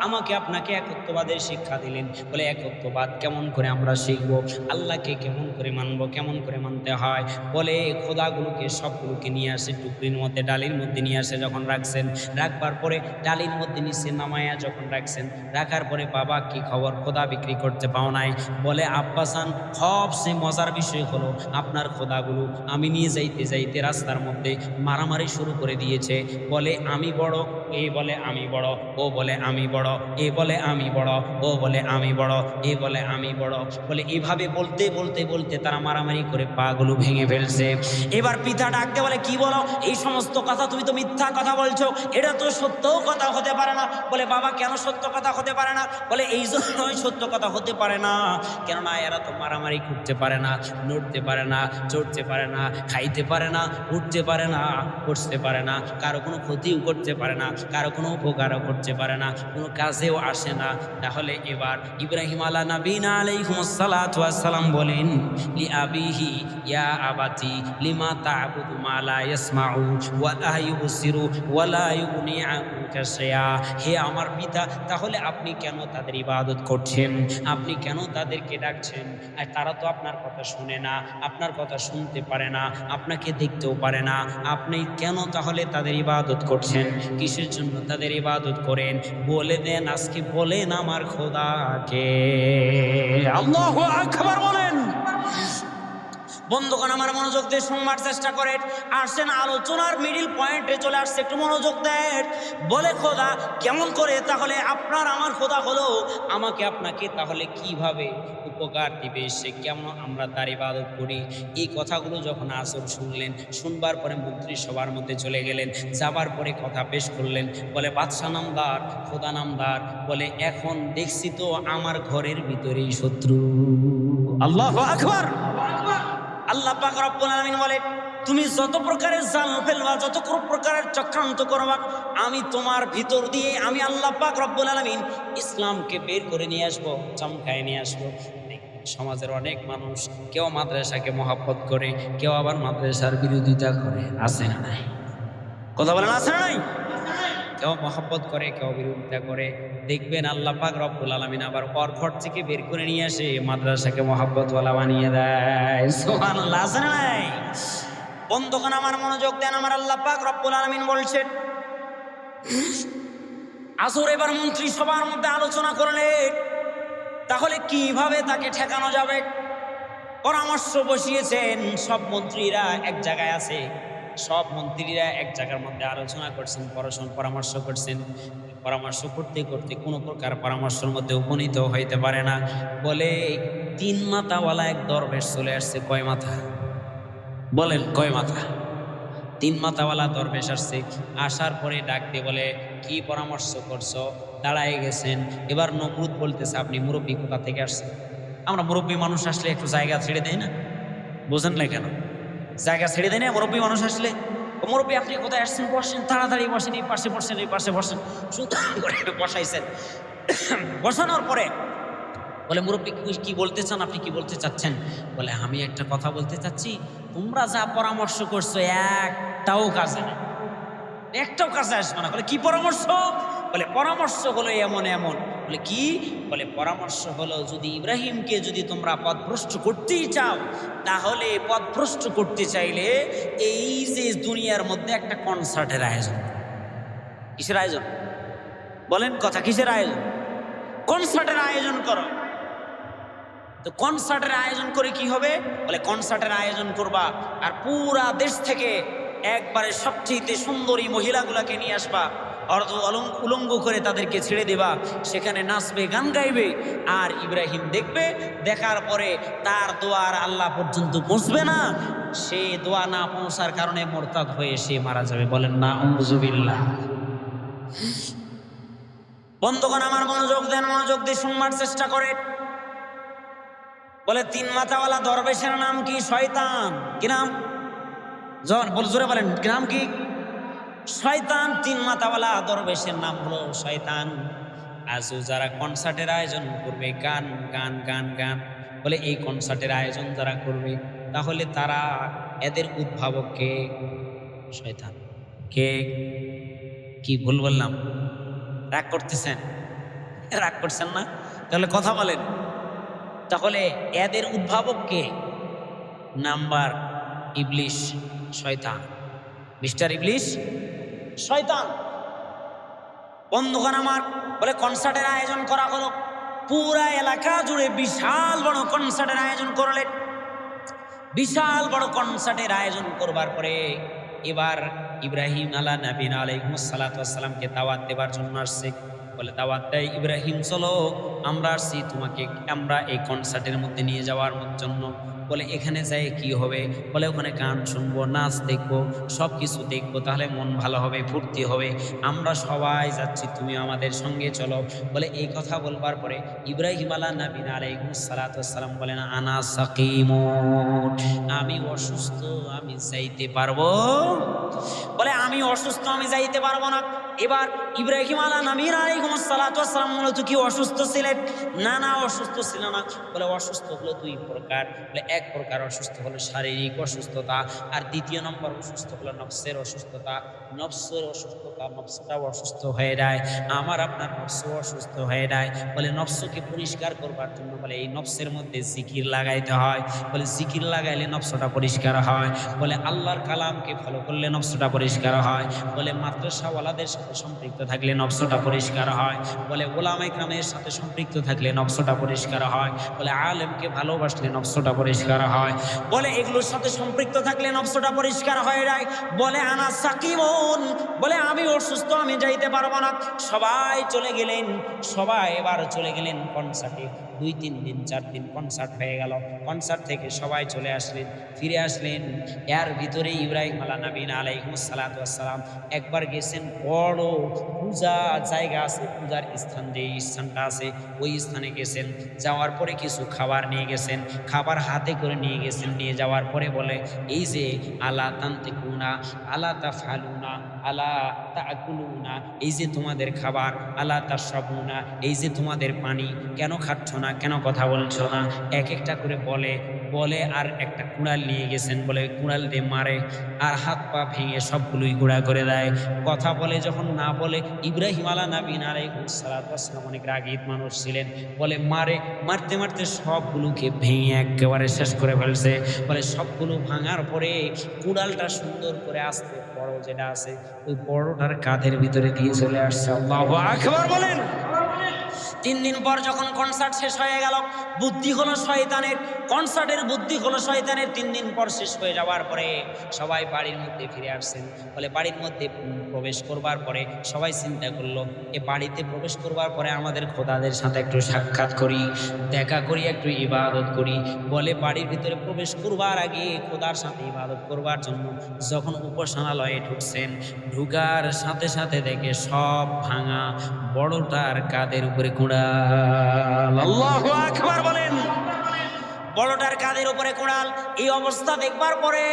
আমাকে আপনাকে একত্ববাদের শিক্ষা দিলেন। বলে একত্ববাদ কেমন করে আমরা শিখব, আল্লাহকে কেমন করে মানব, কেমন করে মানতে হয়। বলে খোদাগুলোকে সবগুলোকে নিয়ে আসে টুকরির মধ্যে, ডালির মধ্যে নিয়ে আসে, যখন রাখছেন, রাখবার পরে ডালির মধ্যে নিচে নামায়া যখন রাখছেন, রাখার পরে বাবা কি খবর, খোদা বিক্রি করতে পাও নাই? বলে আব্বাসান সবচেয়ে মজার বিষয় হলো আপনার খোদাগুলো আমি নিয়ে যাইতে যাইতে রাস্তার মধ্যে মারামারি শুরু করে দিয়েছে। বলে আমি বড়, এ বলে আমি বড়, ও বলে আমি বড়, এ বলে আমি বড়, ও বলে আমি বড়, এ বলে আমি বড়। বলে এভাবে বলতে বলতে বলতে তারা মারামারি করে পাগুলো ভেঙে ফেলছে। এবার পিতা ডাকতে বলে কি বলো, এই সমস্ত কথা তুমি তো মিথ্যা কথা বলছো, এটা তো সত্য কথা হতে পারে না। বলে বাবা কেন সত্য কথা হতে পারে না? বলে এই জন্যই সত্য কথা হতে পারে না, কেননা এরা তো মারামারি করতে পারে না, নড়তে পারে না, চড়তে পারে না, খাইতে পারে না, উঠতে পারে না, বসতে পারে না, কারো কোনো ক্ষতিও করতে পারে না, কারো কোনো উপকারও করতে পারে না, কোনো কাজেও আসে না। তাহলে এবার ইব্রাহিম নবীনা আলাইহিস সালাতু ওয়াস সালাম বলেন লি আবিহি ইয়া আবাতি লিমা তা'বুদু মা লা ইয়াসমাউ ওয়া লা ইউবসিরু ওয়া লা ইউগনি আনকা শাইআ। হে আমার পিতা, তাহলে আপনি কেন তাদের ইবাদত করছেন, আপনি কেন তাদেরকে ডাকছেন? আর তারা তো আপনার কথা শুনে না, আপনার কথা শুনতে পারে না, আপনাকে দেখতেও পারে না, আপনি কেন তাহলে তাদের ইবাদত করছেন? কিসের জন্য তাদের ইবাদত করেন? বলে দেন, আজকে বলেন আমার খোদাকে। আল্লাহু আকবার বলেন। বন্ধুগণ আমার মনোযোগ দিয়ে শুনবার চেষ্টা করেন। আসেন আলোচনার মিডিল পয়েন্টে চলে আসছে, একটু মনোযোগ দেন। বলে খোদা কেমন করে তাহলে আপনার আমার খোদা হলো, আমাকে আপনাকে তাহলে কিভাবে উপকার দিবে, সে কেমন আমরা তার ইবাদত করি? এই কথাগুলো যখন আসর শুনলেন, শুনবার পরে মন্ত্রী সবার মধ্যে চলে গেলেন, যাবার পরে কথা পেশ করলেন। বলে বাদশা নামদার, খোদা নামদার, বলে এখন দেখছি তো আমার ঘরের ভিতরেই শত্রু। আল্লাহু আকবার। আল্লাহ পাক রব্বুল আলামিন বলে তুমি যত প্রকারের জাল ফেলবা, যত প্রকারের চক্রান্ত করবা, আমি তোমার ভিতর দিয়ে আমি আল্লাহ পাক রব্বুল আলামিন ইসলামকে বের করে নিয়ে আসবো, চমকায় নিয়ে আসবো। সমাজের অনেক মানুষ কেউ মাদ্রাসাকে মহব্বত করে, কেউ আবার মাদ্রাসার বিরোধিতা করে, আছে না নাই? কথা বলেন আছে না নাই? কেউ মহব্বত করে, কেউ বিরোধিতা করে। দেখবেন আল্লাহ পাক রব্বুল আলামিন আবার ওর ঘর থেকে বের করে নিয়ে আসে মাদ্রাসাকে মহব্বতওয়ালা বানিয়ে দেয়। সুবহানাল্লাহ, আছে না নাই? বন্ধুগণ আমার মনোযোগ দেন। আমার আল্লাহ পাক রব্বুল আলামিন বলছেন আসর এবার মন্ত্রী সবার মধ্যে আলোচনা করলেন তাহলে কিভাবে তাকে ঠেকানো যাবে। পরামর্শ বসিয়েছেন, সব মন্ত্রীরা এক জায়গায় আছে, সব মন্ত্রীরা এক জায়গার মধ্যে আলোচনা করছেন, পরামর্শ করছেন। পরামর্শ করতে করতে কোনো প্রকার পরামর্শের মধ্যে উপনীত হইতে পারে না। বলে 3 মাথাওয়ালা এক দরবেশ চলে আসছে। কয় মাথা বলেন? কয় মাথা? 3 মাথাওয়ালা দরবেশ আসছে। আসার পরে ডাক দিয়ে বলে কি পরামর্শ করছো? দাঁড়ায় গেছেন। এবার নমরুদ বলতেছে আপনি মুরব্বী কোথা থেকে আসছেন? আমরা মুরব্বী মানুষ আসলে একটু জায়গা ছেড়ে দেয় না, বোঝেন না কেন? জায়গা ছেড়ে দেয় না মুরব্বী মানুষ আসলে। মুরব্বী আপনি কোথায় আসছেন? বসেন, তাড়াতাড়ি বসেন, এই পাশে বসেন, এই পাশে বসেন। সুন্দর করে বসাইছেন। বসানোর পরে বলে মুরব্বী কি বলতে চান, আপনি কি বলতে চাচ্ছেন? বলে আমি একটা কথা বলতে চাচ্ছি, তোমরা যা পরামর্শ করছো একটাও কাজে না, একটাও কাজে আসবে না। বলে কি পরামর্শ? বলে পরামর্শ হলো এমন এমন। বলে কি? বলে পরামর্শ হলো যদি ইব্রাহিমকে যদি তোমরা পথভ্রষ্ট করতেই চাও, তাহলে পথভ্রষ্ট করতে চাইলে এই যে দুনিয়ার মধ্যে একটা কনসার্টের আয়োজন। কিসের আয়োজন বলেন? কথা কিসের আয়োজন? কনসার্টের আয়োজন করো। তো কনসার্টের আয়োজন করে কি হবে? বলে কনসার্টের আয়োজন করবা আর পুরা দেশ থেকে একবারে সবচেয়ে সুন্দরী মহিলাগুলাকে নিয়ে আসবা, অর্ধ উলঙ্গ করে তাদেরকে ছেড়ে দেবা, সেখানে নাচবে, গান গাইবে। আর ইব্রাহিম দেখবে, দেখার পরে তার দোয়ার আল্লাহ পর্যন্ত পৌঁছবে না, সে দোয়া না পৌঁছার কারণে মোরতাদ হয়ে সে মারা যাবে। বলেন না আউযুবিল্লাহ। বন্ধুগণ আমার মনোযোগ দেন, মনোযোগ দিয়ে শুনবার চেষ্টা করে। বলে 3 মাথাওয়ালা দরবেশের নাম কি? শয়তান। কি নাম? জোরে বলেন, কি নাম? কি? শয়তান। 3 মাথাওয়ালা দরবেশের নাম হলো শয়তান। আজও যারা কনসার্টের আয়োজন করবে, গান গান গান গান বলে এই কনসার্টের আয়োজন যারা করবে, তাহলে তারা এদের উদ্ভাবক কে? শয়তান। কে? কি ভুল বললাম? রাগ করতেছেন? রাগ করছেন না? তাহলে কথা বলেন। তাহলে এদের উদ্ভাবক কে? নাম্বার ইবলিশ, শয়তান, মিস্টার ইবলিশ, শয়তান। বন্ধুগণ আমার, বলে কনসার্টের আয়োজন করা হলো, পুরা এলাকা জুড়ে বিশাল বড় কনসার্টের আয়োজন করলেন। বিশাল বড় কনসার্টের আয়োজন করবার পরে এবার ইব্রাহিম নবী আলাইহিস সালাতু ওয়াস সালামকে দাওয়াত দেবার জন্য আসছে। বলে দাওয়াত দেয়, ইব্রাহিম চলো, আমরা আসছি তোমাকে আমরা এই কনসার্টের মধ্যে নিয়ে যাওয়ার জন্য। বলে এখানে যাই কি হবে? বলে ওখানে গান শুনবো, নাচ দেখবো, সব কিছু দেখবো, তাহলে মন ভালো হবে, ফুর্তি হবে, আমরা সবাই যাচ্ছি, তুমি আমাদের সঙ্গে চলো। বলে এই কথা বলবার পরে ইব্রাহিম নবী আলাইহিস সালাতু ওয়াস সালাম বলেন, আনা সাকিমুন, আমি অসুস্থ, আমি যাইতে পারবো। বলে আমি অসুস্থ, আমি যাইতে পারবো না। এবার ইব্রাহিম নবী আলাইহিস সালাতু ওয়াস সালাম মূলত কি অসুস্থ ছিলেন? না না, অসুস্থ ছিল না। বলে অসুস্থ হলো দুই প্রকার। বলে এক প্রকার অসুস্থ হলো শারীরিক অসুস্থতা, আর দ্বিতীয় নম্বর অসুস্থ হলো নফসের অসুস্থতা। নফসের অসুস্থতা, নফসটাও অসুস্থ হয়ে যায়, আমার আপনার নফসও অসুস্থ হয়ে যায়। বলে নফসকে পরিষ্কার করবার জন্য বলে এই নফসের মধ্যে জিকির লাগাইতে হয়। বলে জিকির লাগাইলে নফসটা পরিষ্কার হয়। বলে আল্লাহর কালামকে ফলো করলে নফসটা পরিষ্কার হয়। বলে মাদ্রাসাওয়ালাদের সাথে সম্পৃক্ত থাকলে নফসটা পরিষ্কার হয়। বলে ওলামায়ে কেরামের সাথে সম্পৃক্ত থাকলে নফসটা পরিষ্কার হয়। বলে আলেমকে ভালোবাসলে নফসটা পরিষ্কার হয়। বলে এগুলোর সাথে সম্পৃক্ত থাকলে নফসটা পরিষ্কার হয়ে যায়। বলে আনা সাকিমুন, বলে আমি অসুস্থ, আমি যাইতে পারবো না। সবাই চলে গেলেন, সবাই এবার চলে গেলেন কনসার্টে। 2-3 দিন 4 দিন কনসার্ট হয়ে গেল। কনসার্ট থেকে সবাই চলে আসলেন, ফিরে আসলেন। এর ভিতরে ইব্রাহিম নবী আলাইহিস সালাতু ওয়াস সালাম একবার গেছেন, বড় পূজা জায়গা আছে, পূজার স্থান, যে স্থানটা আছে ওই স্থানে গেছেন। যাওয়ার পরে কিছু খাবার নিয়ে গেছেন, খাবার হাতে করে নিয়ে গেছেন। নিয়ে যাওয়ার পরে বলে, এই যে আলা তানতিকুনা আলা তাফআলুনা আলা তাকুলুনা, এই যে তোমাদের খাবার, আলা তাশরাবুনা, এই যে তোমাদের পানি, কেন খাচ্ছ না, কেন কথা বলছো না? এক একটা করে বলে বলে আর একটা কুড়াল নিয়ে গেছেন। বলে কুড়াল দিয়ে মারে আর হাত পা ভেঙে সবগুলোই গুঁড়া করে দেয়। কথা বলে যখন না বলে, ইব্রাহিম নবী আলাইহিস সালাতু ওয়াস সালাম অনেক রাগীব মানুষ ছিলেন। বলে মারতে মারতে সবগুলোকে ভেঙে একেবারে শেষ করে ফেলছে। বলে সবগুলো ভাঙার পরে কুড়ালটা সুন্দর করে আস্তে বড় যেটা আছে ওই বড়টার কাঁধের ভিতরে দিয়ে চলে আসছে। আল্লাহু আকবার বলেন। 3 দিন পর যখন কনসার্ট শেষ হয়ে গেল, বুদ্ধি হলো শয়তানের, কনসার্টের বুদ্ধি হলো শয়তানের। 3 দিন পর শেষ হয়ে যাওয়ার পরে সবাই বাড়ির মধ্যে ফিরে আসছেন। বলে বাড়ির মধ্যে প্রবেশ করবার পরে সবাই চিন্তা করলো, এ বাড়িতে প্রবেশ করবার পরে আমাদের খোদাদের সাথে একটু সাক্ষাৎ করি, দেখা করি, একটু ইবাদত করি। বলে বাড়ির ভিতরে প্রবেশ করবার আগে খোদার সাথে ইবাদত করবার জন্য যখন উপাসনালয়ে ঢুকছেন, ঢুকার সাথে সাথে দেখে সব ভাঙা, বড়টার কাঁধের উপরে কুড়াল। আল্লাহু আকবার বলেন। বড়টার কাঁধের উপরে কুড়াল। এই অবস্থা দেখবার পরে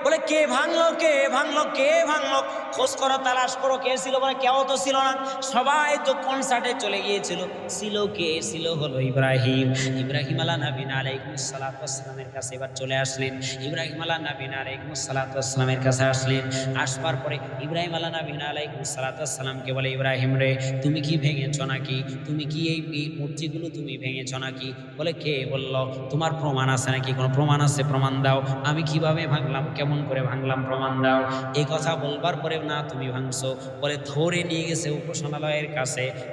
বলে, কে ভাঙলো, কে ভাঙলো, কে ভাঙলো? খোঁজ করো, তালাশ করো, কে ছিল? বলে কেউ তো ছিল না, সবাই তো কনসার্টে চলে গিয়েছিল। ছিল কে? ছিল হলো ইব্রাহিম। ইব্রাহিম নবী আলাইহিস সালাতু ওয়াস সালামের কাছে এবার চলে আসলেন। ইব্রাহিম নবী আলাইহিস সালাতু ওয়াস সালামের কাছে আসলেন। আসবার পরে ইব্রাহিম নবী আলাইহিস সালাতু ওয়াস সালামকে বলে, ইব্রাহিম রে, তুমি কি ভেঙেছো নাকি? তুমি কি এই মূর্তিগুলো তুমি ভেঙেছো নাকি? বলে কে বলল? তোমার প্রমাণ আছে নাকি? কোনো প্রমাণ আছে? প্রমাণ দাও। আমি কিভাবে ভাঙলাম, কেমন করে ভাঙলাম, প্রমাণ দাও। এই কথা বলবার পরে, না তুমি ভাঙছো। বলে ধরে নিয়ে গেছে উপাসনালয়ের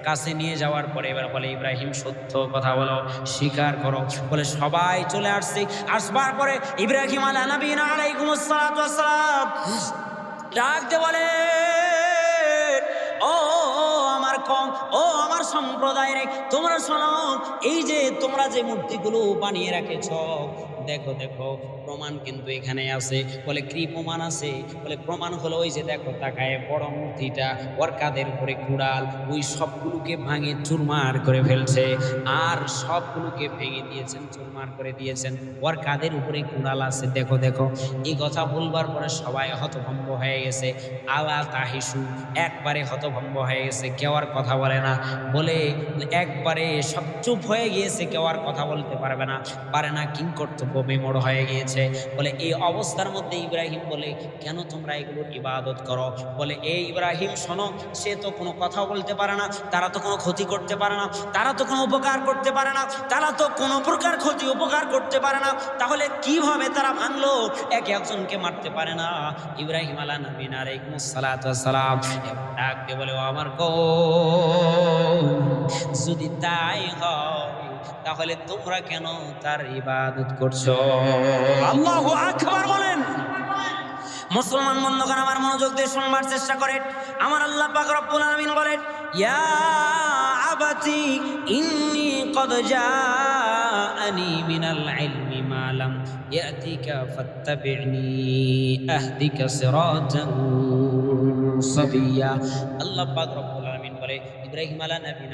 কাছে নিয়ে যাওয়ার পরে এবার বলে, ইব্রাহিম সত্য কথা বলো, স্বীকার করো। বলে সবাই চলে আসছে। আসবার পরে ইব্রাহিম নবী আলাইহিস সালাতু ওয়াস সালাম ডাকতে বলে, ও আমার কম, ও আমার সম্প্রদায় রে, তোমরা শোনো, এই যে তোমরা যে মূর্তিগুলো বানিয়ে রেখেছ, দেখো দেখো প্রমাণ কিন্তু এখানে আছে। বলে কি প্রমাণ আছে? বলে প্রমাণ হলো ওই যে দেখো তাকায় বড় মূর্তিটা, ওর কাদের উপরে কুড়াল, ওই সবগুলোকে ভাঙে চুরমার করে ফেলছে, আর সবগুলোকে ভেঙে দিয়েছেন, চুরমার করে দিয়েছেন। ওর কাদের উপরে কুড়াল আছে দেখো দেখো। এই কথা বলবার পরে সবাই হতভম্ব হয়ে গেছে। আলা তাহিসু, একবারে হতভম্ব হয়ে গেছে, কেউ আর কথা বলে না। বলে একবারে সব চুপ হয়ে গিয়েছে, কেউ আর কথা বলতে পারবে না, পারে না, কিংকর্তব্য বিমূঢ় হয়ে গিয়েছে। বলে এই অবস্থার মধ্যে ইব্রাহিম বলে, কেন তোমরা এগুলোর ইবাদত করো? বলে এই ইব্রাহিম শোনো, সে তো কোনো কথা বলতে পারে না, তারা তো কোনো ক্ষতি করতে পারে না, তারা তো কোনো উপকার করতে পারে না, তারা তো কোনো প্রকার ক্ষতি উপকার করতে পারে না, তাহলে কিভাবে তারা ভাঙলো? একে একজনকে মারতে পারে না। ইব্রাহিম আলাইহিস সালাম ডাকতে বলে, ও আমার কওম, যদি তাই হয় তাহলে তোমরা কেন তার ইবাদত করছো? আল্লাহু আকবার বলেন। মুসলমান বন্ধুগণ আমার মনোযোগ দিয়ে শুনবার চেষ্টা করেন। আমার আল্লাহ পাক রব্বুল আলামিন বলেন, ইয়া আবাতি ইন্নী ক্বাদ জাআনি মিনাল ইলমি মা লাম ইয়াতিকা ফাত্তাবি'নি আহদিকা সিরাতান সাবিয়্যা। আল্লাহ পাক রব্বুল আলামিন বলে, ইব্রাহিম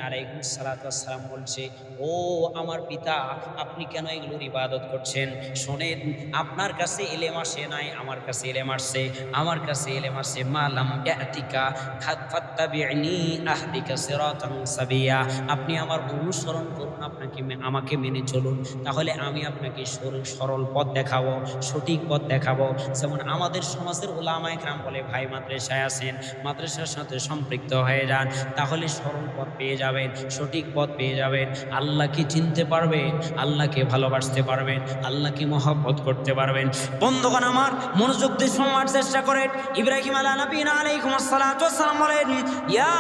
আলাইহিস সালাম বলছে, ও আমার পিতা, আপনি কেন এগুলোর ইবাদত করছেন? শোনেন, আপনার কাছে ইলম আসে নাই, আমার কাছে ইলম আসছে। আমার কাছে ইলম আসছে মালাম ইয়াতিকা ফাত্তাবি'নি আহদিকা সিরাতান সাবিয়্যা। আপনি আমার অনুসরণ করুন, আমাকে মেনে চলুন, তাহলে আমি আপনাকে সরল পথ দেখাবো, সঠিক পথ দেখাবো। যেমন আমাদের সমাজের উলামায়ে কেরাম বলে, ভাই মাদ্রাসায় আছেন, মাদ্রাসার সাথে সম্পৃক্ত হয়ে যান, তাহলে সরল পথ পেয়ে যাবেন, সঠিক পথ পেয়ে যাবেন, আল্লাহকে চিনতে পারবেন, আল্লাহকে ভালোবাসতে পারবেন, আল্লাহকে মহব্বত করতে পারবেন। বন্ধুগণ আমার মনোযোগ দিয়ে শোনার চেষ্টা করেন। ইব্রাহিম আলাইহিস সালাম বলেন, ইয়া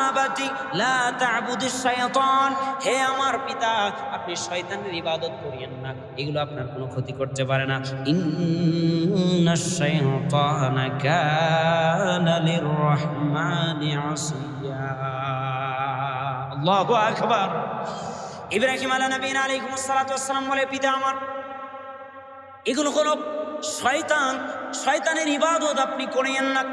আবাতি লা তা'বুদিশ শাইতান, হে আমার পিতা, আপনি শয়তানের ইবাদত করিয়েন না, এগুলো আপনার কোনো ক্ষতি করতে পারে না। ইন্নাশ শাইতানা কানা লির-রাহমানি আসিয়া। আল্লাহু আকবার। ইব্রাহিম আলাইহিস সালাম বলে, পিতা আমার, এগুলো হলো শয়তানের ইবাদত আপনি করিয়েন না।